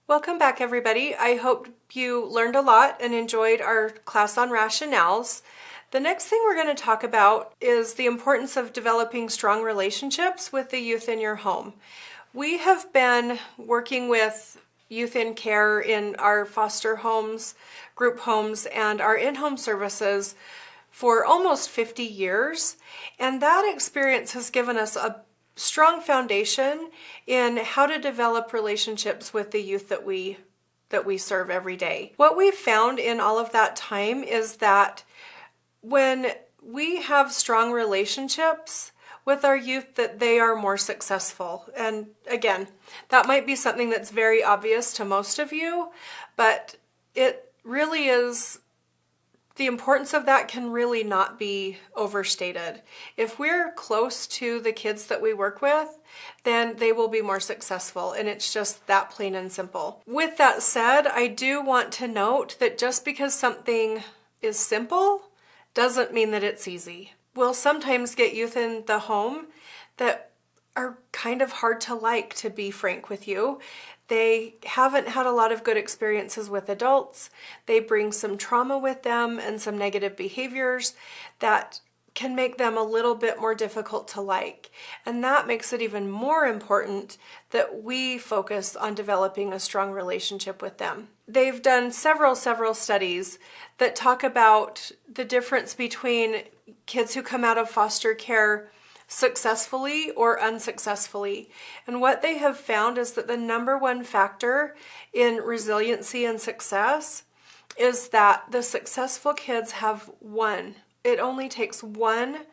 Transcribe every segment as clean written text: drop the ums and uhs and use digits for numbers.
Welcome back, everybody. I hope you learned a lot and enjoyed our class on rationales. The next thing we're going to talk about is the importance of developing strong relationships with the youth in your home. We have been working with youth in care in our foster homes, group homes, and our in-home services for almost 50 years, and that experience has given us a strong foundation in how to develop relationships with the youth that we serve every day. What we've found in all of that time is that when we have strong relationships with our youth, that they are more successful. And again, that might be something that's very obvious to most of you, but it really is. The importance of that can really not be overstated. If we're close to the kids that we work with, then they will be more successful, and it's just that plain and simple. With that said, I do want to note that just because something is simple doesn't mean that it's easy. We'll sometimes get youth in the home that are kind of hard to like, to be frank with you. They haven't had a lot of good experiences with adults. They bring some trauma with them and some negative behaviors that can make them a little bit more difficult to like. And that makes it even more important that we focus on developing a strong relationship with them. They've done several studies that talk about the difference between kids who come out of foster care successfully or unsuccessfully. And what they have found is that the number one factor in resiliency and success is that the successful kids have one. It only takes one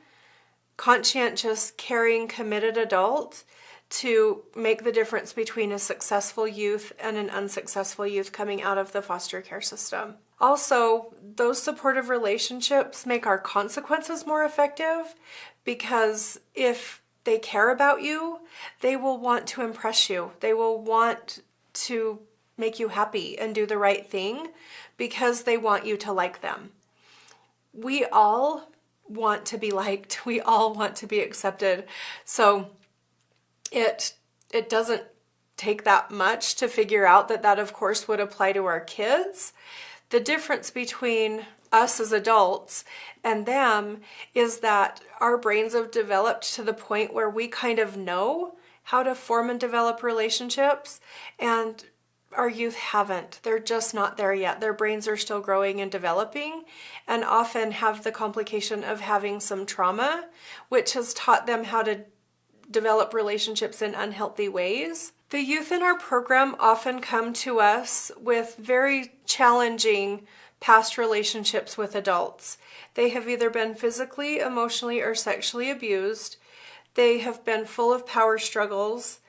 conscientious, caring, committed adult to make the difference between a successful youth and an unsuccessful youth coming out of the foster care system. Also, those supportive relationships make our consequences more effective, because if they care about you, they will want to impress you. They will want to make you happy and do the right thing because they want you to like them. We all want to be liked. We all want to be accepted. So it doesn't take that much to figure out that of course would apply to our kids. The difference between us as adults and them is that our brains have developed to the point where we kind of know how to form and develop relationships, and our youth haven't. They're just not there yet. Their brains are still growing and developing, and often have the complication of having some trauma, which has taught them how to develop relationships in unhealthy ways. The youth in our program often come to us with very challenging past relationships with adults. They have either been physically, emotionally, or sexually abused. They have been full of power struggles.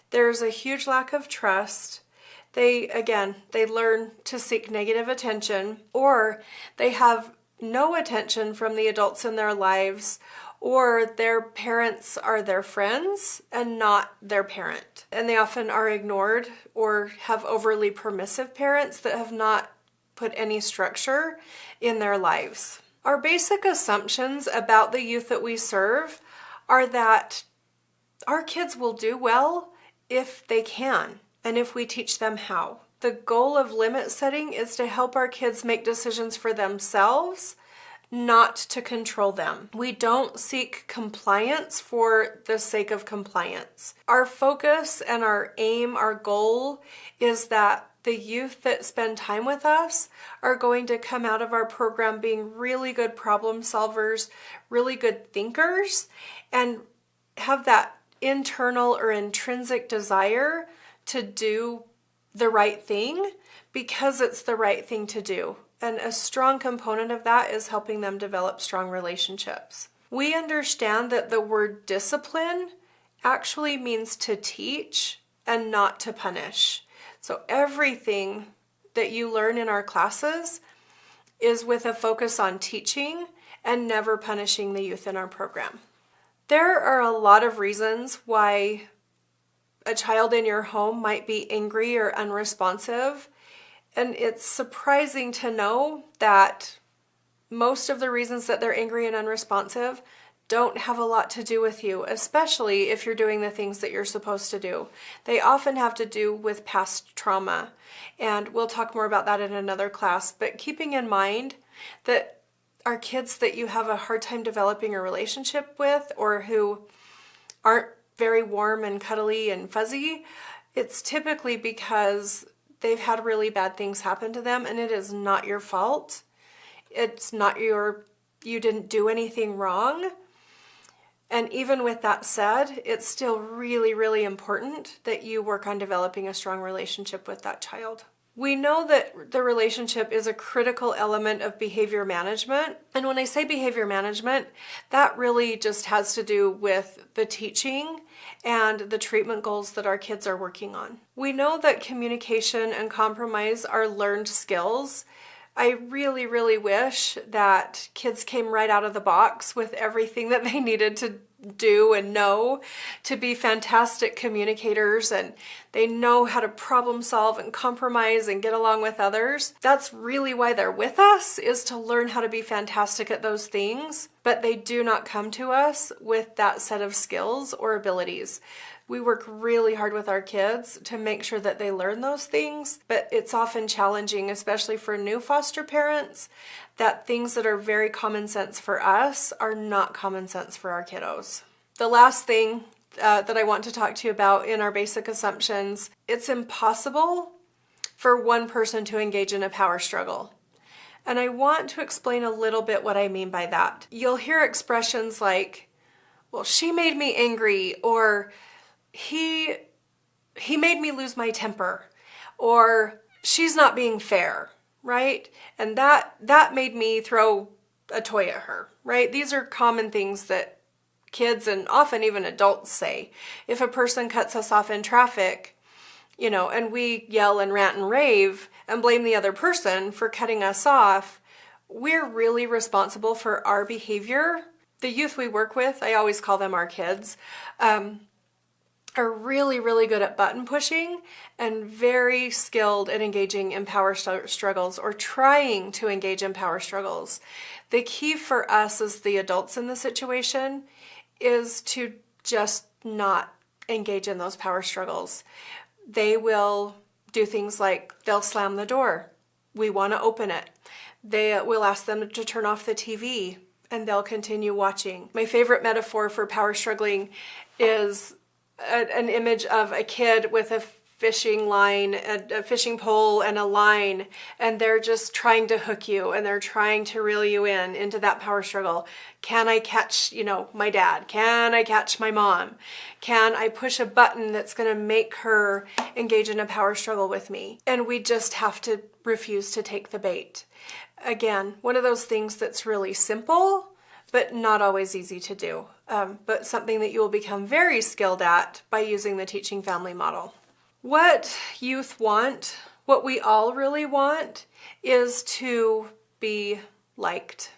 There's a huge lack of trust. They learn to seek negative attention, or they have no attention from the adults in their lives, or their parents are their friends and not their parent. And they often are ignored or have overly permissive parents that have not put any structure in their lives. Our basic assumptions about the youth that we serve are that our kids will do well if they can, and if we teach them how. The goal of limit setting is to help our kids make decisions for themselves, not to control them. We don't seek compliance for the sake of compliance. Our focus and our aim, our goal, is that the youth that spend time with us are going to come out of our program being really good problem solvers, really good thinkers, and have that internal or intrinsic desire to do the right thing because it's the right thing to do. And a strong component of that is helping them develop strong relationships. We understand that the word discipline actually means to teach and not to punish. So everything that you learn in our classes is with a focus on teaching and never punishing the youth in our program. There are a lot of reasons why a child in your home might be angry or unresponsive, and it's surprising to know that most of the reasons that they're angry and unresponsive don't have a lot to do with you, especially if you're doing the things that you're supposed to do. They often have to do with past trauma, and we'll talk more about that in another class, but keeping in mind that our kids that you have a hard time developing a relationship with, or who aren't very warm and cuddly and fuzzy, it's typically because they've had really bad things happen to them, and it is not your fault. It's not you didn't do anything wrong. And even with that said, it's still really, really important that you work on developing a strong relationship with that child. We know that the relationship is a critical element of behavior management. And when I say behavior management, that really just has to do with the teaching and the treatment goals that our kids are working on. We know that communication and compromise are learned skills. I really, really wish that kids came right out of the box with everything that they needed to do and know to be fantastic communicators, and they know how to problem solve and compromise and get along with others. That's really why they're with us, is to learn how to be fantastic at those things, but they do not come to us with that set of skills or abilities. We work really hard with our kids to make sure that they learn those things, but it's often challenging, especially for new foster parents, that things that are very common sense for us are not common sense for our kiddos. The last thing that I want to talk to you about in our basic assumptions, it's impossible for one person to engage in a power struggle. And I want to explain a little bit what I mean by that. You'll hear expressions like, well, she made me angry, or he made me lose my temper, or she's not being fair, right? And that made me throw a toy at her, right? These are common things that kids and often even adults say. If a person cuts us off in traffic, and we yell and rant and rave and blame the other person for cutting us off, we're really responsible for our behavior. The youth we work with, I always call them our kids, are really, really good at button pushing and very skilled at engaging in power struggles, or trying to engage in power struggles. The key for us as the adults in the situation is to just not engage in those power struggles. They will do things like they'll slam the door. We want to open it. We'll ask them to turn off the TV, and they'll continue watching. My favorite metaphor for power struggling is an image of a kid with a fishing line, a fishing pole and a line, and they're just trying to hook you, and they're trying to reel you into that power struggle. Can I catch, my dad? Can I catch my mom? Can I push a button that's going to make her engage in a power struggle with me? And we just have to refuse to take the bait. Again, one of those things that's really simple, but not always easy to do, but something that you will become very skilled at by using the teaching family model. What youth want, what we all really want, is to be liked.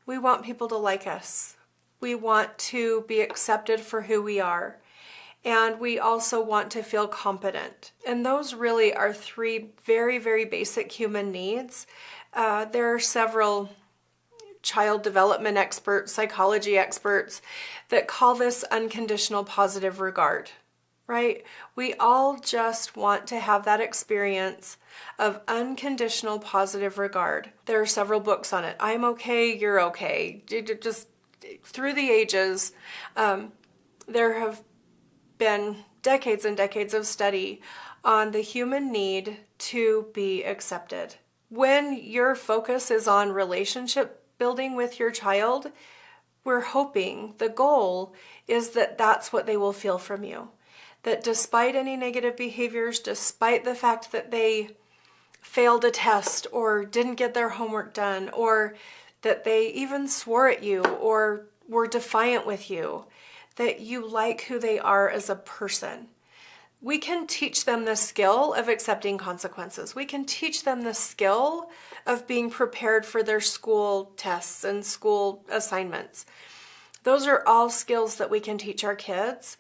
We want people to like us. We want to be accepted for who we are. And we also want to feel competent. And those really are three very, very basic human needs. There are several child development experts, psychology experts, that call this unconditional positive regard, right? We all just want to have that experience of unconditional positive regard. There are several books on it. I'm okay, you're okay. Just through the ages, there have been decades and decades of study on the human need to be accepted. When your focus is on relationship building with your child, we're hoping, the goal is that that's what they will feel from you. That despite any negative behaviors, despite the fact that they failed a test or didn't get their homework done, or that they even swore at you or were defiant with you, that you like who they are as a person. We can teach them the skill of accepting consequences. We can teach them the skill of being prepared for their school tests and school assignments. Those are all skills that we can teach our kids.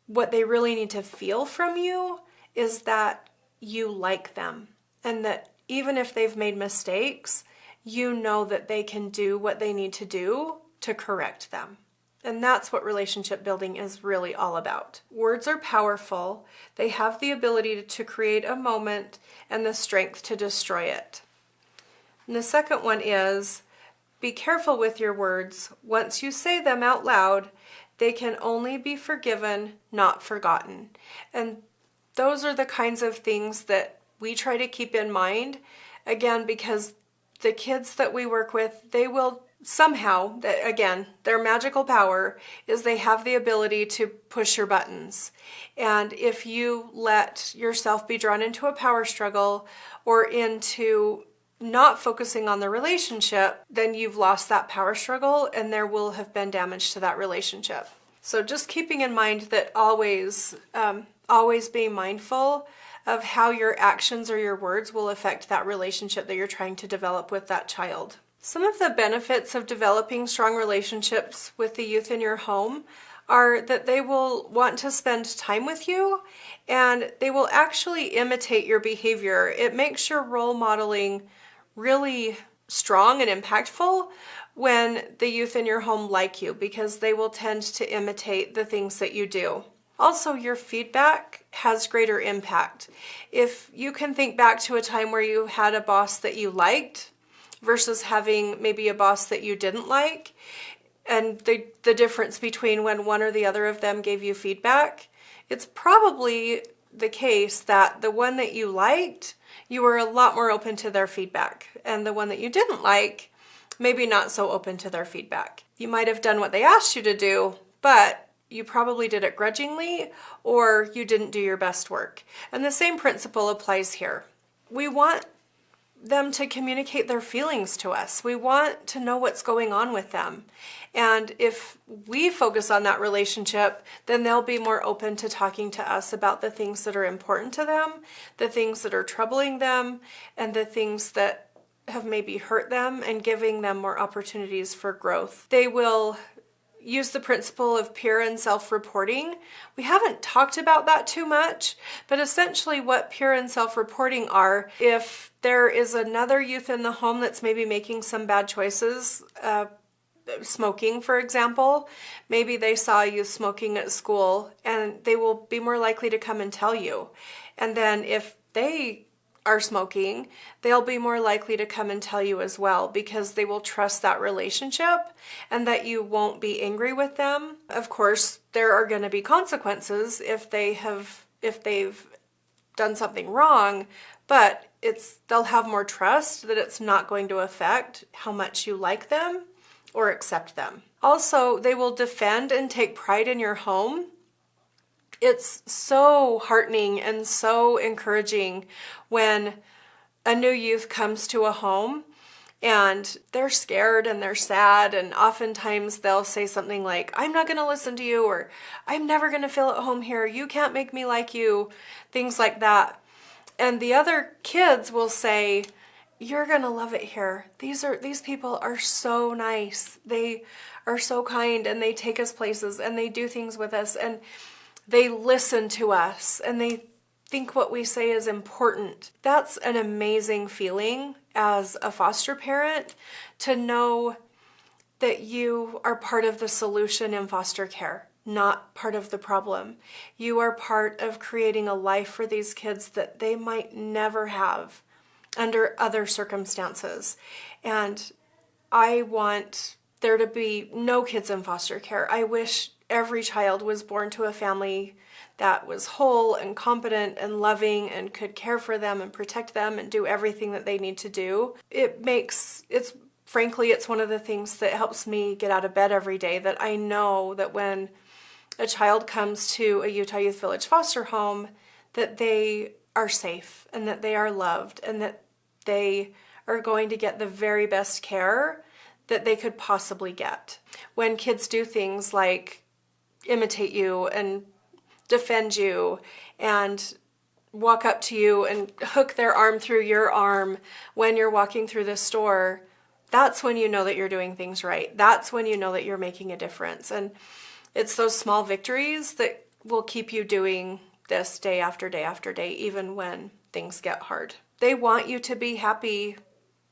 What they really need to feel from you is that you like them, and that even if they've made mistakes, you know that they can do what they need to do to correct them. And that's what relationship building is really all about. Words are powerful. They have the ability to create a moment and the strength to destroy it. And the second one is, be careful with your words. Once you say them out loud, they can only be forgiven, not forgotten. And those are the kinds of things that we try to keep in mind, again, because the kids that we work with, they will somehow, again, their magical power is they have the ability to push your buttons. And if you let yourself be drawn into a power struggle or into not focusing on the relationship, then you've lost that power struggle and there will have been damage to that relationship. So just keeping in mind that always being mindful of how your actions or your words will affect that relationship that you're trying to develop with that child. Some of the benefits of developing strong relationships with the youth in your home are that they will want to spend time with you and they will actually imitate your behavior. It makes your role modeling really strong and impactful when the youth in your home like you, because they will tend to imitate the things that you do. Also, your feedback has greater impact. If you can think back to a time where you had a boss that you liked versus having maybe a boss that you didn't like, and the difference between when one or the other of them gave you feedback, it's probably the case that the one that you liked, you were a lot more open to their feedback, and the one that you didn't like, maybe not so open to their feedback. You might have done what they asked you to do, but you probably did it grudgingly, or you didn't do your best work. And the same principle applies here. We want them to communicate their feelings to us. We want to know what's going on with them. And if we focus on that relationship, then they'll be more open to talking to us about the things that are important to them, the things that are troubling them, and the things that have maybe hurt them, and giving them more opportunities for growth. They will use the principle of peer and self-reporting. We haven't talked about that too much, but essentially what peer and self-reporting are, if there is another youth in the home that's maybe making some bad choices, smoking, for example, maybe they saw you smoking at school, and they will be more likely to come and tell you. And then if they are smoking, they'll be more likely to come and tell you as well, because they will trust that relationship and that you won't be angry with them. Of course, there are going to be consequences if they've done something wrong, but they'll have more trust that it's not going to affect how much you like them or accept them. Also, they will defend and take pride in your home. It's so heartening and so encouraging when a new youth comes to a home and they're scared and they're sad, and oftentimes they'll say something like, "I'm not going to listen to you," or "I'm never going to feel at home here. You can't make me like you," things like that. And the other kids will say, "You're going to love it here. These people are so nice. They are so kind, and they take us places, and they do things with us, and they listen to us, and they think what we say is important." That's an amazing feeling as a foster parent, to know that you are part of the solution in foster care, not part of the problem. You are part of creating a life for these kids that they might never have under other circumstances. And I want there to be no kids in foster care. I wish every child was born to a family that was whole and competent and loving and could care for them and protect them and do everything that they need to do. Frankly, it's one of the things that helps me get out of bed every day, that I know that when a child comes to a Utah Youth Village foster home, that they are safe and that they are loved and that they are going to get the very best care that they could possibly get. When kids do things like imitate you and defend you and walk up to you and hook their arm through your arm when you're walking through the store, that's when you know that you're doing things right. That's when you know that you're making a difference. And it's those small victories that will keep you doing this day after day after day, even when things get hard. They want you to be happy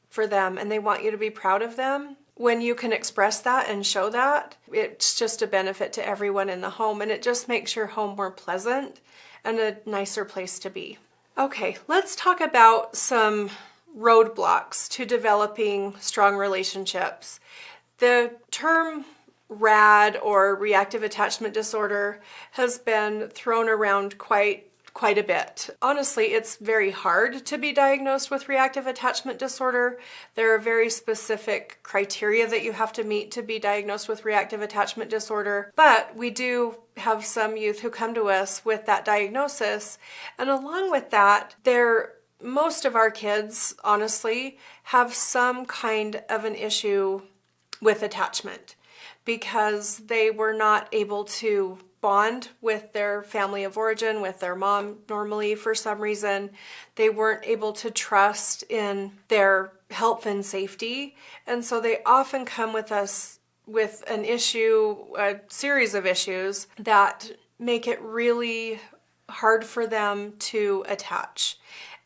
for them, and they want you to be proud of them. when you can express that and show that, it's just a benefit to everyone in the home, and it just makes your home more pleasant and a nicer place to be. Okay, let's talk about some roadblocks to developing strong relationships. The term RAD, or reactive attachment disorder, has been thrown around quite a bit. Honestly, it's very hard to be diagnosed with reactive attachment disorder. There are very specific criteria that you have to meet to be diagnosed with reactive attachment disorder, but we do have some youth who come to us with that diagnosis, and along with that, most of our kids, honestly, have some kind of an issue with attachment because they were not able to bond with their family of origin, with their mom normally for some reason. They weren't able to trust in their health and safety, and so they often come with us with an issue, a series of issues that make it really hard for them to attach.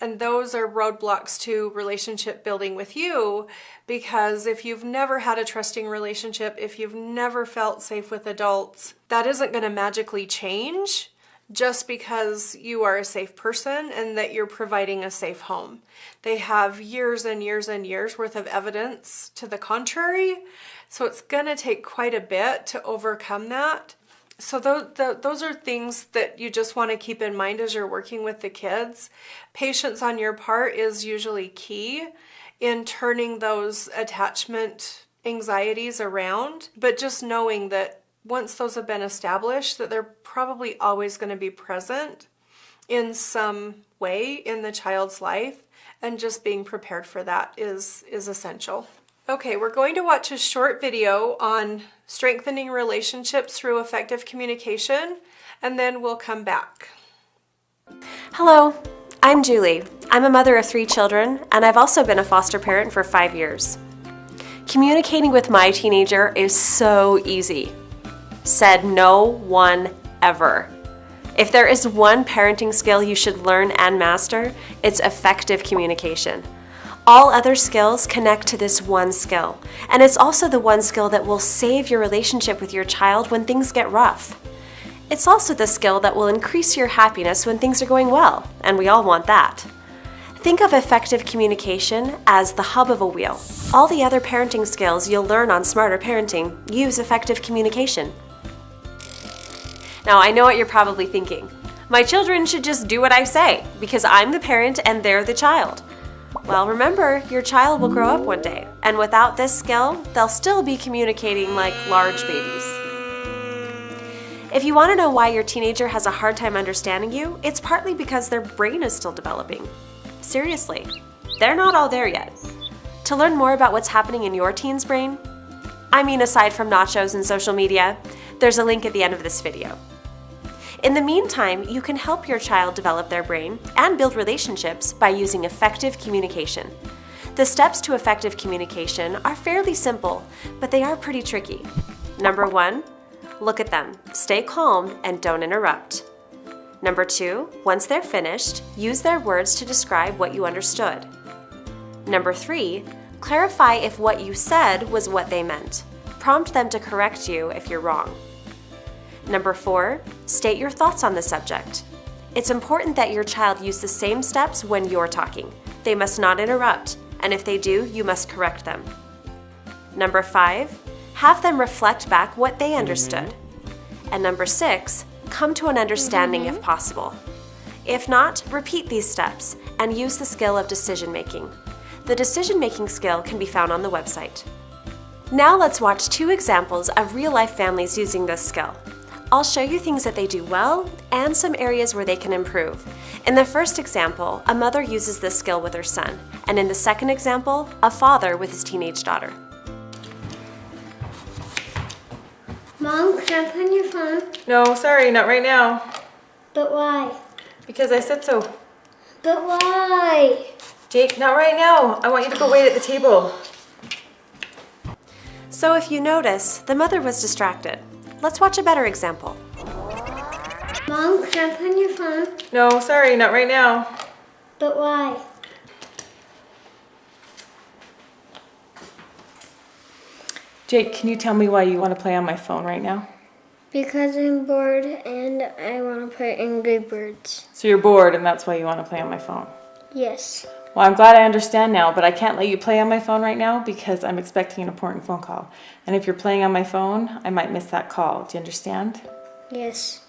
And those are roadblocks to relationship building with you, because if you've never had a trusting relationship, if you've never felt safe with adults, that isn't going to magically change just because you are a safe person and that you're providing a safe home. They have years and years and years worth of evidence to the contrary, so it's going to take quite a bit to overcome that. So those are things that you just want to keep in mind as you're working with the kids. Patience on your part is usually key in turning those attachment anxieties around, but just knowing that once those have been established, that they're probably always going to be present in some way in the child's life, and just being prepared for that is essential. Okay, we're going to watch a short video on strengthening relationships through effective communication, and then we'll come back. Hello, I'm Julie. I'm a mother of 3 children, and I've also been a foster parent for 5 years. Communicating with my teenager is so easy. Said no one ever. If there is one parenting skill you should learn and master, it's effective communication. All other skills connect to this one skill, and it's also the one skill that will save your relationship with your child when things get rough. It's also the skill that will increase your happiness when things are going well, and we all want that. Think of effective communication as the hub of a wheel. All the other parenting skills you'll learn on Smarter Parenting use effective communication. Now, I know what you're probably thinking. My children should just do what I say, because I'm the parent and they're the child. Well, remember, your child will grow up one day, and without this skill, they'll still be communicating like large babies. If you want to know why your teenager has a hard time understanding you, it's partly because their brain is still developing. Seriously, they're not all there yet. To learn more about what's happening in your teen's brain, aside from nachos and social media, there's a link at the end of this video. In the meantime, you can help your child develop their brain and build relationships by using effective communication. The steps to effective communication are fairly simple, but they are pretty tricky. Number 1, look at them, stay calm, and don't interrupt. Number 2, once they're finished, use their words to describe what you understood. Number 3, clarify if what you said was what they meant. Prompt them to correct you if you're wrong. Number 4, state your thoughts on the subject. It's important that your child use the same steps when you're talking. They must not interrupt, and if they do, you must correct them. Number 5, have them reflect back what they understood. And number 6, come to an understanding if possible. If not, repeat these steps and use the skill of decision making. The decision making skill can be found on the website. Now let's watch 2 examples of real-life families using this skill. I'll show you things that they do well and some areas where they can improve. In the first example, a mother uses this skill with her son, and in the second example, a father with his teenage daughter. Mom, can I put on your phone? No, sorry, not right now. But why? Because I said so. But why? Jake, not right now. I want you to go wait at the table. So if you notice, the mother was distracted. Let's watch a better example. Mom, can I put on your phone? No, sorry, not right now. But why? Jake, can you tell me why you want to play on my phone right now? Because I'm bored and I want to play Angry Birds. So you're bored and that's why you want to play on my phone? Yes. Well, I'm glad I understand now, but I can't let you play on my phone right now because I'm expecting an important phone call. And if you're playing on my phone, I might miss that call. Do you understand? Yes.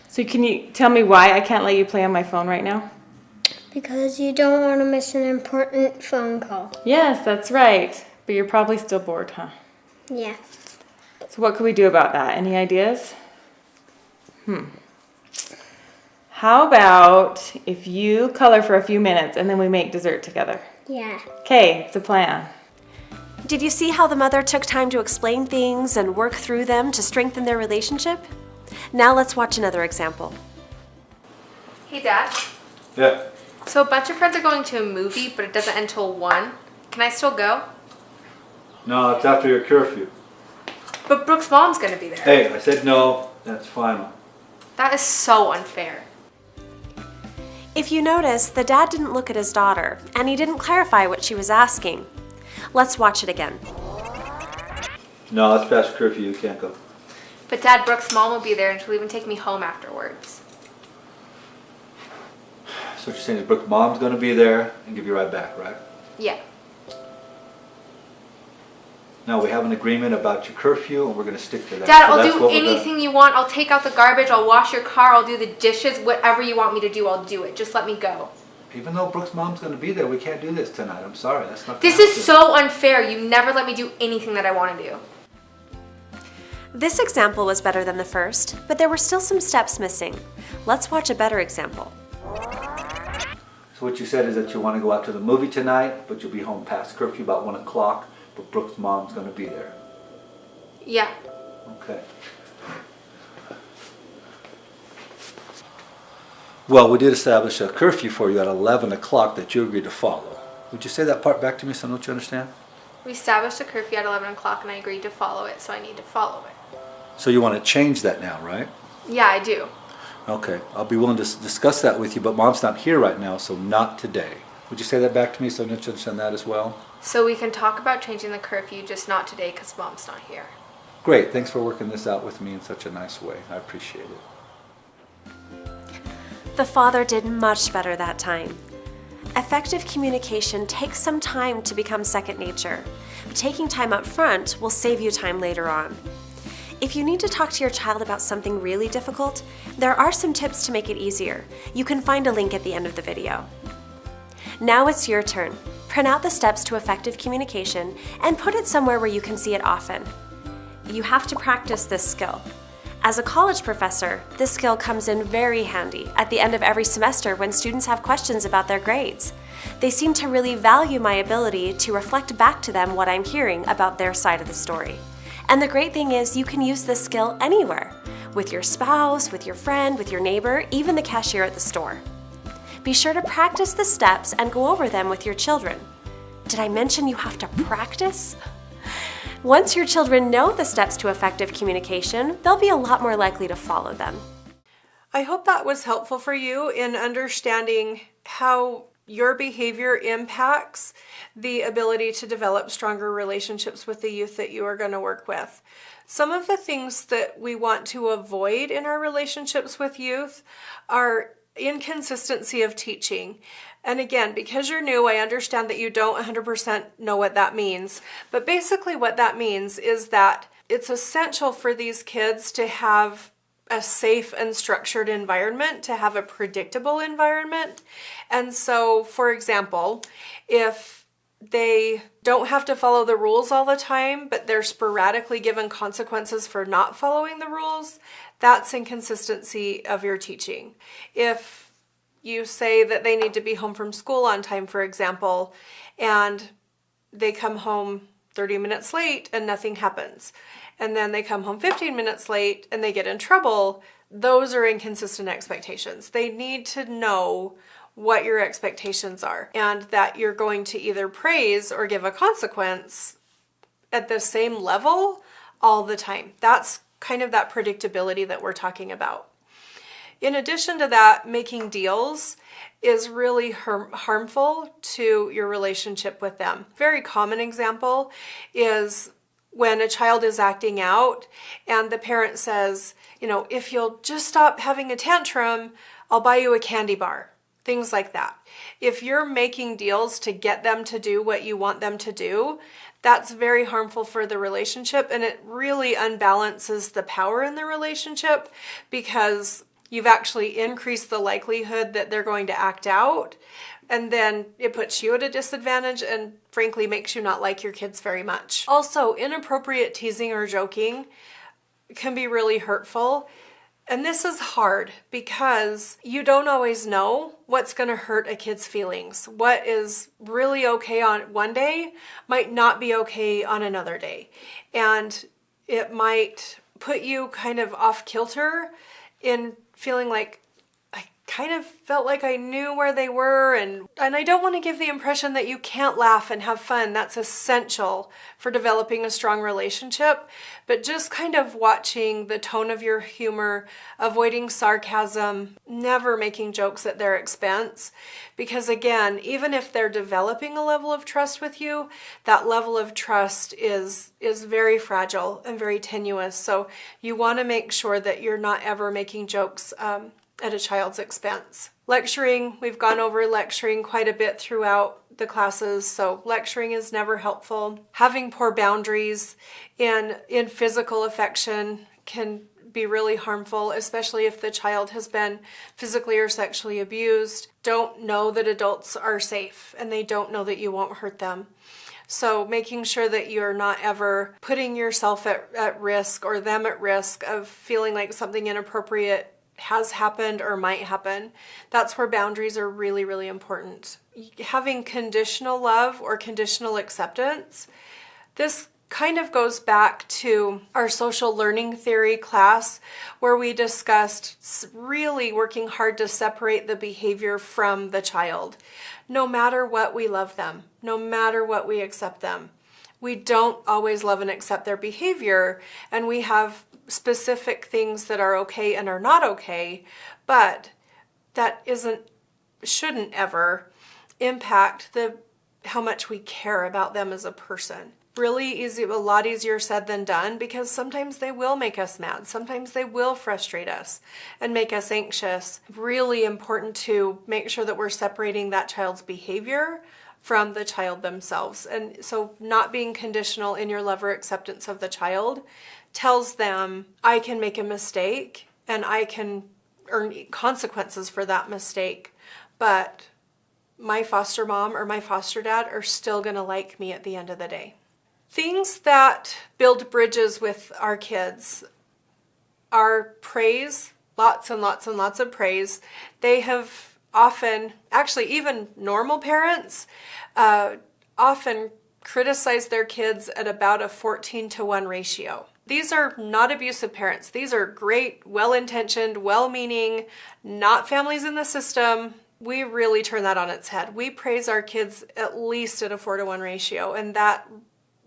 So can you tell me why I can't let you play on my phone right now? Because you don't want to miss an important phone call. Yes, that's right. But you're probably still bored, huh? Yeah. So what could we do about that? Any ideas? How about if you color for a few minutes and then we make dessert together? Yeah. Okay, it's a plan. Did you see how the mother took time to explain things and work through them to strengthen their relationship? Now let's watch another example. Hey, Dad. Yeah. So a bunch of friends are going to a movie, but it doesn't end till 1. Can I still go? No, it's after your curfew. But Brooke's mom's going to be there. Hey, I said no. That's final. That is so unfair. If you notice, the dad didn't look at his daughter, and he didn't clarify what she was asking. Let's watch it again. No, it's past curfew. You can't go. But Dad, Brooke's mom will be there and she'll even take me home afterwards. So what you're saying is Brooke's mom's going to be there and give you a ride back, right? Yeah. No, we have an agreement about your curfew and we're going to stick to that. Dad, So I'll that's do what we're gonna- anything you want. I'll take out the garbage. I'll wash your car. I'll do the dishes. Whatever you want me to do, I'll do it. Just let me go. Even though Brooke's mom's going to be there, we can't do this tonight. I'm sorry. That's not. This gonna is happen. so unfair. You never let me do anything that I want to do. This example was better than the first, but there were still some steps missing. Let's watch a better example. So what you said is that you want to go out to the movie tonight, but you'll be home past curfew about 1 o'clock. But Brooke's mom's going to be there. Yeah. Okay. Well, we did establish a curfew for you at 11 o'clock that you agreed to follow. Would you say that part back to me so I know what you understand? We established a curfew at 11 o'clock and I agreed to follow it, so I need to follow it. So you want to change that now, right? Yeah, I do. Okay, I'll be willing to discuss that with you, but Mom's not here right now, so not today. Would you say that back to me so I know you understand that as well? So we can talk about changing the curfew, just not today because Mom's not here. Great, thanks for working this out with me in such a nice way. I appreciate it. The father did much better that time. Effective communication takes some time to become second nature. Taking time up front will save you time later on. If you need to talk to your child about something really difficult, there are some tips to make it easier. You can find a link at the end of the video. Now it's your turn. Print out the steps to effective communication and put it somewhere where you can see it often. You have to practice this skill. As a college professor, this skill comes in very handy at the end of every semester when students have questions about their grades. They seem to really value my ability to reflect back to them what I'm hearing about their side of the story. And the great thing is you can use this skill anywhere, with your spouse, with your friend, with your neighbor, even the cashier at the store. Be sure to practice the steps and go over them with your children. Did I mention you have to practice? Once your children know the steps to effective communication, they'll be a lot more likely to follow them. I hope that was helpful for you in understanding how your behavior impacts the ability to develop stronger relationships with the youth that you are going to work with. Some of the things that we want to avoid in our relationships with youth are inconsistency of teaching. And again, because you're new, I understand that you don't 100% know what that means. But basically what that means is that it's essential for these kids to have a safe and structured environment, to have a predictable environment. And so, for example, if they don't have to follow the rules all the time, but they're sporadically given consequences for not following the rules, that's inconsistency of your teaching. If you say that they need to be home from school on time, for example, and they come home 30 minutes late and nothing happens, and then they come home 15 minutes late and they get in trouble, those are inconsistent expectations. They need to know what your expectations are and that you're going to either praise or give a consequence at the same level all the time. That's kind of that predictability that we're talking about. In addition to that, making deals is really harmful to your relationship with them. Very common example is when a child is acting out and the parent says, if you'll just stop having a tantrum, I'll buy you a candy bar. Things like that. If you're making deals to get them to do what you want them to do, that's very harmful for the relationship, and it really unbalances the power in the relationship because you've actually increased the likelihood that they're going to act out, and then it puts you at a disadvantage and frankly makes you not like your kids very much. Also, inappropriate teasing or joking can be really hurtful. And this is hard because you don't always know what's going to hurt a kid's feelings. What is really okay on one day might not be okay on another day. And it might put you kind of off kilter in feeling like, I kind of felt like I knew where they were, and I don't want to give the impression that you can't laugh and have fun. That's essential for developing a strong relationship, but just kind of watching the tone of your humor, avoiding sarcasm, never making jokes at their expense, because again, even if they're developing a level of trust with you, that level of trust is very fragile and very tenuous, so you want to make sure that you're not ever making jokes at a child's expense. Lecturing, we've gone over lecturing quite a bit throughout the classes, so lecturing is never helpful. Having poor boundaries in physical affection can be really harmful, especially if the child has been physically or sexually abused, don't know that adults are safe, and they don't know that you won't hurt them. So making sure that you're not ever putting yourself at risk or them at risk of feeling like something inappropriate has happened or might happen. That's where boundaries are really, really important. Having conditional love or conditional acceptance, this kind of goes back to our social learning theory class where we discussed really working hard to separate the behavior from the child. No matter what, we love them. No matter what, we accept them. We don't always love and accept their behavior, and we have specific things that are okay and are not okay, but that shouldn't ever impact how much we care about them as a person. Really easy, a lot easier said than done, because sometimes they will make us mad. Sometimes they will frustrate us and make us anxious. Really important to make sure that we're separating that child's behavior from the child themselves. And so not being conditional in your love or acceptance of the child tells them, I can make a mistake and I can earn consequences for that mistake, but my foster mom or my foster dad are still going to like me at the end of the day. Things that build bridges with our kids are praise, lots and lots and lots of praise. They have often, actually even normal parents, often criticize their kids at about a 14-to-1 ratio. These are not abusive parents. These are great, well-intentioned, well-meaning, not families in the system. We really turn that on its head. We praise our kids at least at a 4-to-1 ratio, and that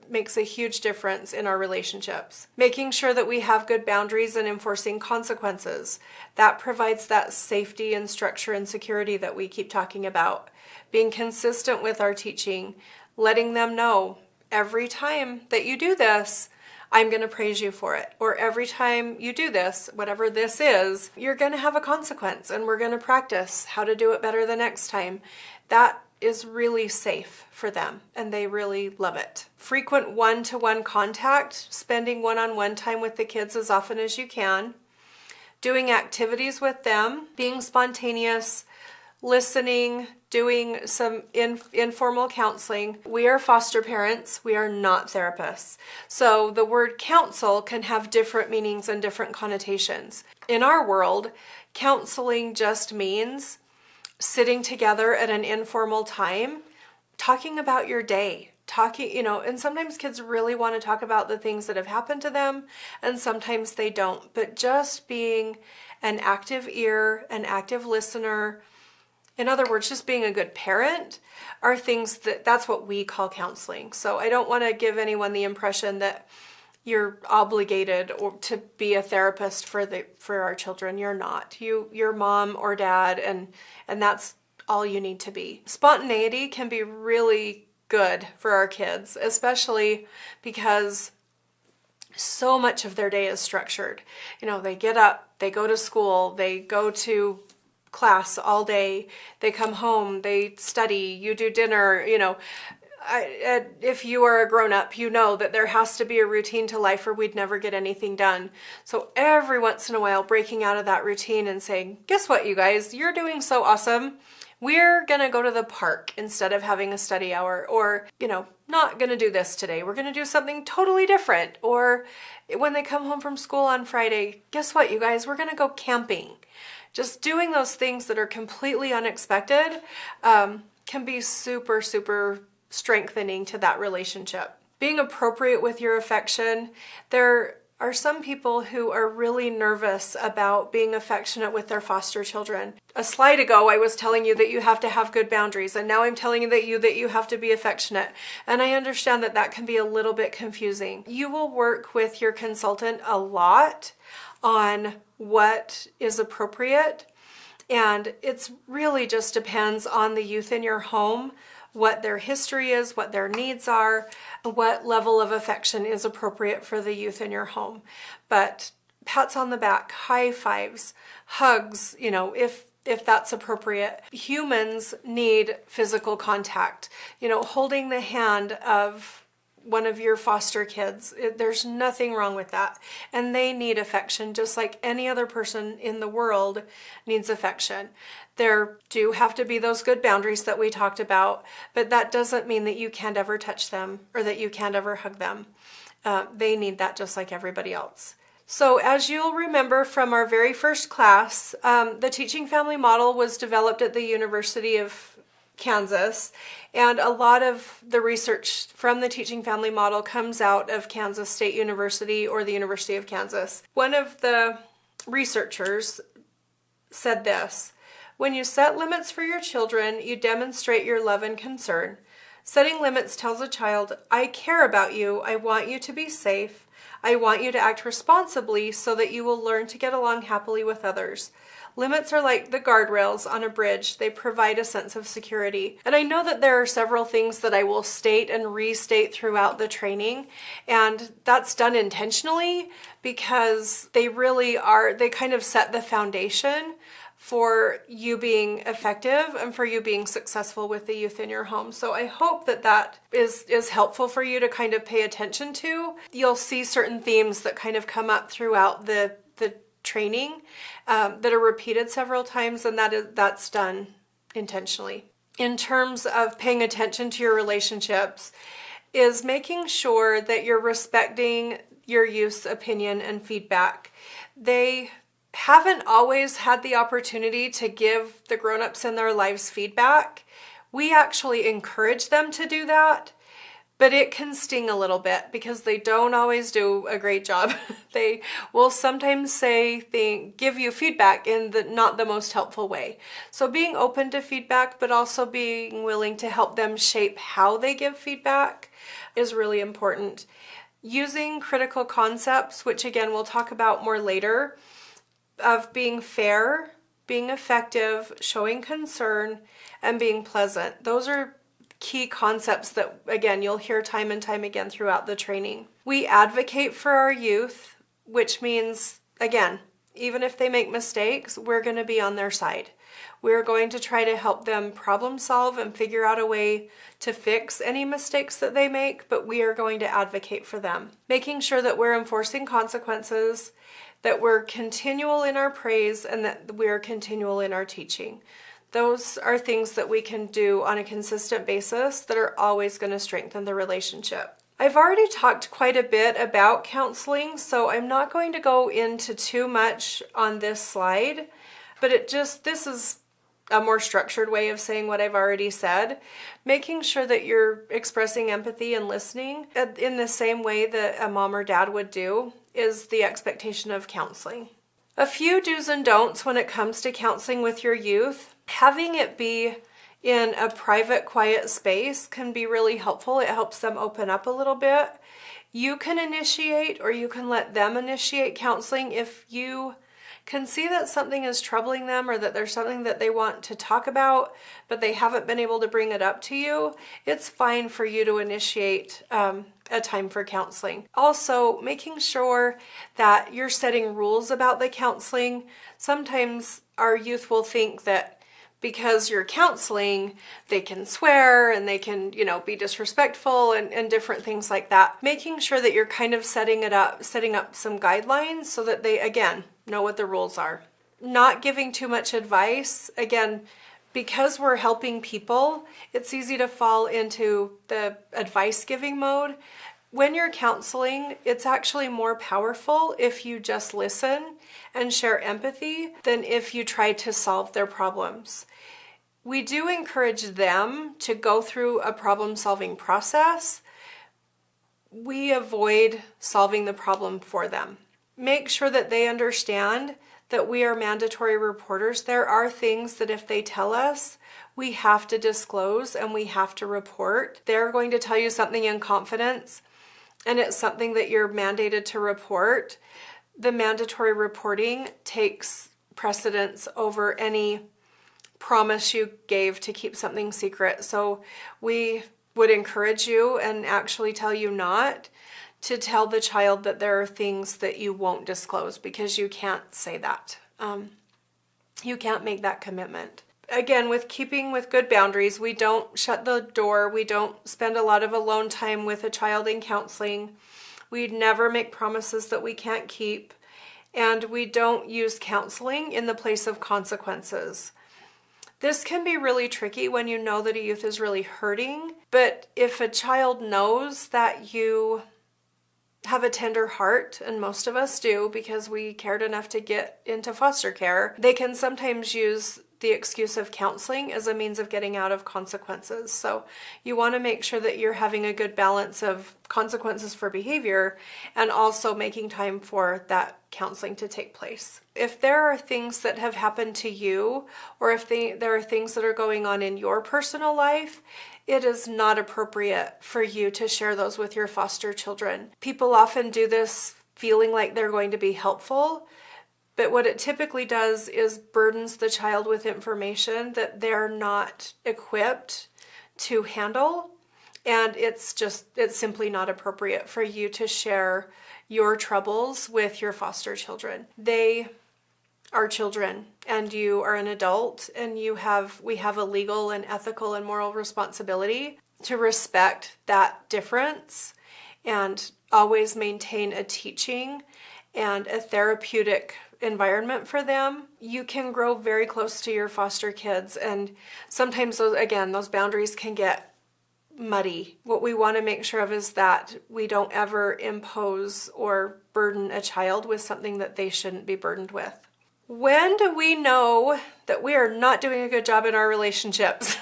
makes a huge difference in our relationships. Making sure that we have good boundaries and enforcing consequences. That provides that safety and structure and security that we keep talking about. Being consistent with our teaching, letting them know every time that you do this, I'm going to praise you for it. Or every time you do this, whatever this is, you're going to have a consequence, and we're going to practice how to do it better the next time. That is really safe for them, and they really love it. Frequent one-to-one contact, spending one-on-one time with the kids as often as you can, doing activities with them, being spontaneous, listening, doing some informal counseling. We are foster parents. We are not therapists. So the word counsel can have different meanings and different connotations. In our world, counseling just means sitting together at an informal time, talking about your day, and sometimes kids really want to talk about the things that have happened to them, and sometimes they don't. But just being an active ear, an active listener, in other words, just being a good parent, are things that's what we call counseling. So I don't want to give anyone the impression that you're obligated to be a therapist for our children. You're not. You're mom or dad, and that's all you need to be. Spontaneity can be really good for our kids, especially because so much of their day is structured. They get up, they go to school, they go to class all day, they come home, they study, you do dinner. If you are a grown-up, you know that there has to be a routine to life or we'd never get anything done. So every once in a while, breaking out of that routine and saying, guess what, you guys, you're doing so awesome. We're going to go to the park instead of having a study hour, or, not going to do this today. We're going to do something totally different. Or when they come home from school on Friday, guess what, you guys, we're going to go camping. Just doing those things that are completely unexpected can be super, super strengthening to that relationship. Being appropriate with your affection. There are some people who are really nervous about being affectionate with their foster children. A slide ago, I was telling you that you have to have good boundaries, and now I'm telling you that you have to be affectionate. And I understand that can be a little bit confusing. You will work with your consultant a lot on what is appropriate, and it's really just depends on the youth in your home, what their history is, what their needs are, what level of affection is appropriate for the youth in your home. But pats on the back, high fives, hugs, if that's appropriate. Humans need physical contact. Holding the hand of one of your foster kids, there's nothing wrong with that. And they need affection just like any other person in the world needs affection. There do have to be those good boundaries that we talked about, but that doesn't mean that you can't ever touch them or that you can't ever hug them. They need that just like everybody else. So as you'll remember from our very first class, the teaching family model was developed at the University of Kansas, and a lot of the research from the teaching family model comes out of Kansas State University or the University of Kansas. One of the researchers said this: when you set limits for your children, you demonstrate your love and concern. Setting limits tells a child, I care about you, I want you to be safe, I want you to act responsibly so that you will learn to get along happily with others. Limits are like the guardrails on a bridge. They provide a sense of security. And I know that there are several things that I will state and restate throughout the training, and that's done intentionally because they kind of set the foundation for you being effective and for you being successful with the youth in your home. So I hope that is helpful for you to kind of pay attention to. You'll see certain themes that kind of come up throughout the training that are repeated several times, and that's done intentionally. In terms of paying attention to your relationships, is making sure that you're respecting your youth's opinion and feedback. They haven't always had the opportunity to give the grown-ups in their lives feedback. We actually encourage them to do that, but it can sting a little bit because they don't always do a great job. They will sometimes give you feedback in not the most helpful way. So being open to feedback, but also being willing to help them shape how they give feedback is really important. Using critical concepts, which again we'll talk about more later, of being fair, being effective, showing concern, and being pleasant. Those are key concepts that, again, you'll hear time and time again throughout the training. We advocate for our youth, which means, again, even if they make mistakes, we're going to be on their side. We're going to try to help them problem solve and figure out a way to fix any mistakes that they make, but we are going to advocate for them. Making sure that we're enforcing consequences, that we're continual in our praise, and that we're continual in our teaching. Those are things that we can do on a consistent basis that are always going to strengthen the relationship. I've already talked quite a bit about counseling, so I'm not going to go into too much on this slide, but this is a more structured way of saying what I've already said. Making sure that you're expressing empathy and listening in the same way that a mom or dad would do is the expectation of counseling. A few do's and don'ts when it comes to counseling with your youth. Having it be in a private, quiet space can be really helpful. It helps them open up a little bit. You can initiate or you can let them initiate counseling if you can see that something is troubling them or that there's something that they want to talk about, but they haven't been able to bring it up to you, it's fine for you to initiate a time for counseling. Also, making sure that you're setting rules about the counseling. Sometimes our youth will think that because you're counseling, they can swear and they can, be disrespectful and different things like that. Making sure that you're kind of setting up some guidelines so that they, again, know what the rules are. Not giving too much advice. Again, because we're helping people, it's easy to fall into the advice giving mode. When you're counseling, it's actually more powerful if you just listen and share empathy than if you try to solve their problems. We do encourage them to go through a problem-solving process. We avoid solving the problem for them. Make sure that they understand that we are mandatory reporters. There are things that if they tell us, we have to disclose and we have to report. They're going to tell you something in confidence, and it's something that you're mandated to report. The mandatory reporting takes precedence over any promise you gave to keep something secret. So we would encourage you and actually tell you not to tell the child that there are things that you won't disclose, because you can't say that. You can't make that commitment. Again, with keeping with good boundaries, we don't shut the door. We don't spend a lot of alone time with a child in counseling. We never make promises that we can't keep. And we don't use counseling in the place of consequences. This can be really tricky when you know that a youth is really hurting. But if a child knows that you have a tender heart, and most of us do because we cared enough to get into foster care, they can sometimes use the excuse of counseling as a means of getting out of consequences. So you want to make sure that you're having a good balance of consequences for behavior and also making time for that counseling to take place. If there are things that have happened to you, or if there are things that are going on in your personal life, it is not appropriate for you to share those with your foster children. People often do this feeling like they're going to be helpful, but what it typically does is burdens the child with information that they're not equipped to handle, and it's simply not appropriate for you to share your troubles with your foster children. They are children, and you are an adult, and we have a legal and ethical and moral responsibility to respect that difference and always maintain a teaching and a therapeutic environment for them. You can grow very close to your foster kids, and sometimes those boundaries can get muddy. What we want to make sure of is that we don't ever impose or burden a child with something that they shouldn't be burdened with. When do we know that we are not doing a good job in our relationships?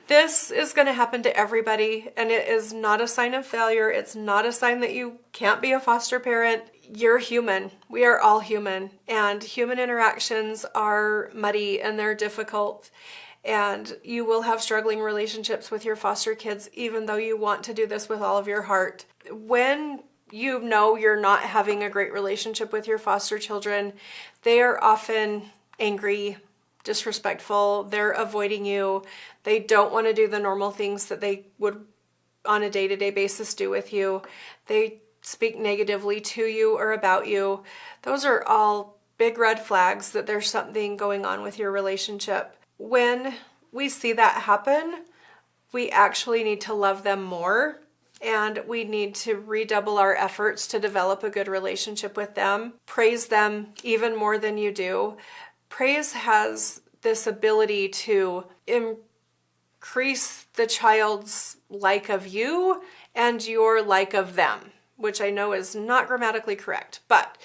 This is going to happen to everybody, and it is not a sign of failure. It's not a sign that you can't be a foster parent. You're human. We are all human, and human interactions are muddy and they're difficult, and you will have struggling relationships with your foster kids even though you want to do this with all of your heart. When you know you're not having a great relationship with your foster children, they are often angry, disrespectful, they're avoiding you, they don't want to do the normal things that they would on a day-to-day basis do with you, they speak negatively to you or about you. Those are all big red flags that there's something going on with your relationship. When we see that happen, we actually need to love them more, and we need to redouble our efforts to develop a good relationship with them. Praise them even more than you do. Praise has this ability to increase the child's like of you and your like of them, which I know is not grammatically correct, but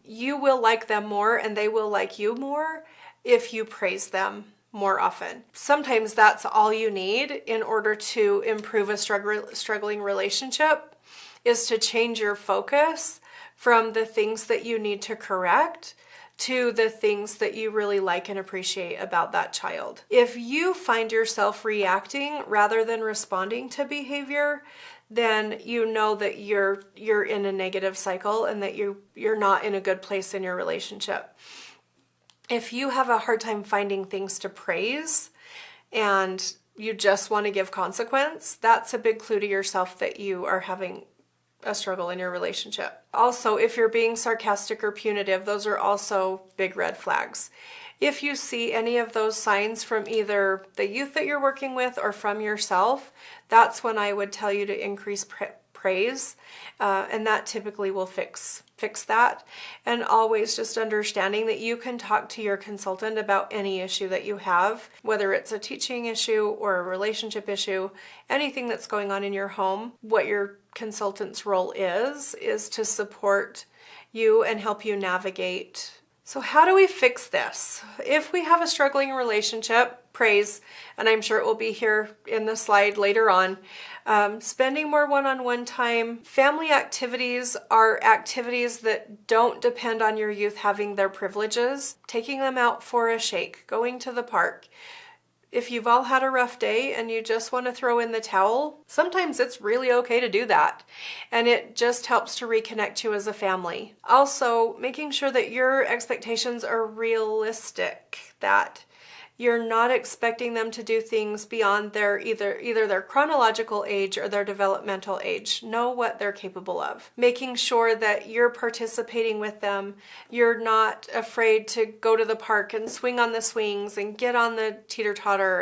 you will like them more and they will like you more if you praise them more often. Sometimes that's all you need in order to improve a struggling relationship, is to change your focus from the things that you need to correct to the things that you really like and appreciate about that child. If you find yourself reacting rather than responding to behavior, then you know that you're in a negative cycle and that you're not in a good place in your relationship. If you have a hard time finding things to praise and you just want to give consequence, that's a big clue to yourself that you are having a struggle in your relationship. Also, if you're being sarcastic or punitive, those are also big red flags. If you see any of those signs from either the youth that you're working with or from yourself, that's when I would tell you to increase praise, and that typically will fix that. And always just understanding that you can talk to your consultant about any issue that you have, whether it's a teaching issue or a relationship issue, anything that's going on in your home. What your consultant's role is to support you and help you navigate. So how do we fix this? If we have a struggling relationship, praise, and I'm sure it will be here in the slide later on, spending more one-on-one time. Family activities are activities that don't depend on your youth having their privileges. Taking them out for a shake, going to the park. If you've all had a rough day and you just want to throw in the towel, sometimes it's really okay to do that. And it just helps to reconnect you as a family. Also, making sure that your expectations are realistic, that you're not expecting them to do things beyond their either their chronological age or their developmental age. Know what they're capable of. Making sure that you're participating with them. You're not afraid to go to the park and swing on the swings and get on the teeter-totter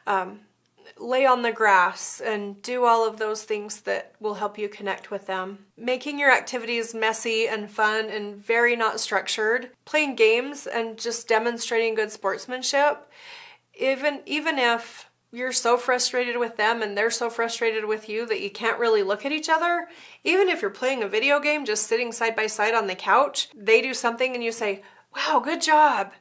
and lay on the grass and do all of those things that will help you connect with them. Making your activities messy and fun and very not structured. Playing games and just demonstrating good sportsmanship. Even if you're so frustrated with them and they're so frustrated with you that you can't really look at each other, even if you're playing a video game, just sitting side by side on the couch, they do something and you say, "Wow, good job."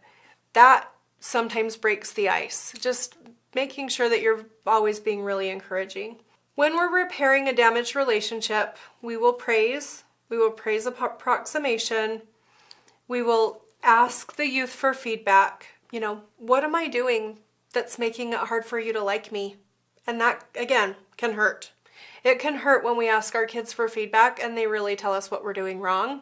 That sometimes breaks the ice. Just making sure that you're always being really encouraging. When we're repairing a damaged relationship, we will praise approximation. We will ask the youth for feedback. What am I doing that's making it hard for you to like me? And that, again, can hurt. It can hurt when we ask our kids for feedback and they really tell us what we're doing wrong.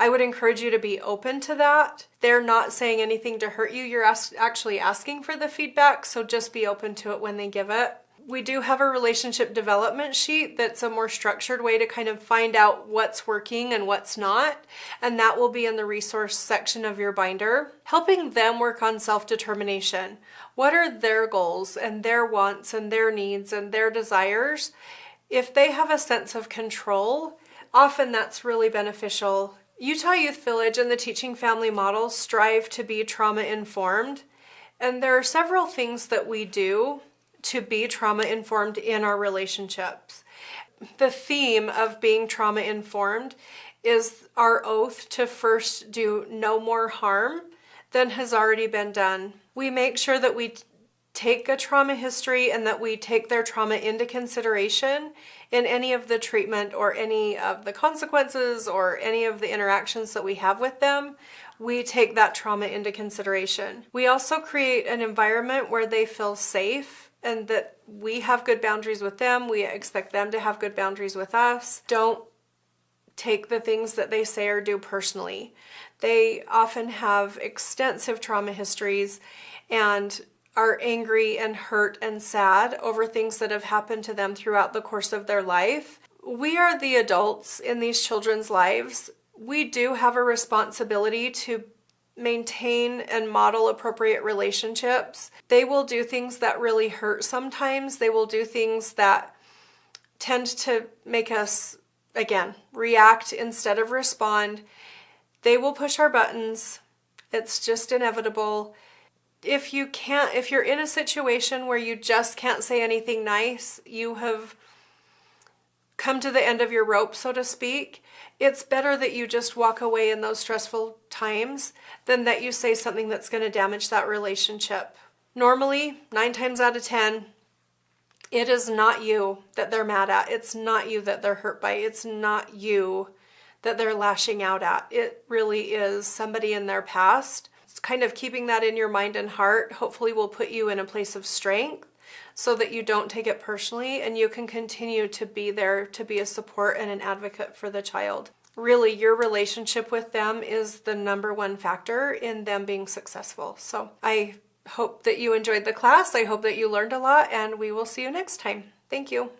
I would encourage you to be open to that. They're not saying anything to hurt you. You're actually asking for the feedback, so just be open to it when they give it. We do have a relationship development sheet that's a more structured way to kind of find out what's working and what's not, and that will be in the resource section of your binder. Helping them work on self-determination. What are their goals and their wants and their needs and their desires? If they have a sense of control, often that's really beneficial. Utah Youth Village and the Teaching Family Model strive to be trauma-informed, and there are several things that we do to be trauma-informed in our relationships. The theme of being trauma-informed is our oath to first do no more harm than has already been done. We make sure that we take a trauma history and that we take their trauma into consideration in any of the treatment or any of the consequences or any of the interactions that we have with them. We take that trauma into consideration. We also create an environment where they feel safe and that we have good boundaries with them. We expect them to have good boundaries with us. Don't take the things that they say or do personally. They often have extensive trauma histories and are angry and hurt and sad over things that have happened to them throughout the course of their life. We are the adults in these children's lives. We do have a responsibility to maintain and model appropriate relationships. They will do things that really hurt sometimes. They will do things that tend to make us, again, react instead of respond. They will push our buttons. It's just inevitable. If you're in a situation where you just can't say anything nice, you have come to the end of your rope, so to speak, it's better that you just walk away in those stressful times than that you say something that's going to damage that relationship. Normally, 9 times out of 10, it is not you that they're mad at. It's not you that they're hurt by. It's not you that they're lashing out at. It really is somebody in their past. It's kind of keeping that in your mind and heart hopefully will put you in a place of strength so that you don't take it personally and you can continue to be there to be a support and an advocate for the child. Really, your relationship with them is the number one factor in them being successful. So I hope that you enjoyed the class. I hope that you learned a lot, and we will see you next time. Thank you.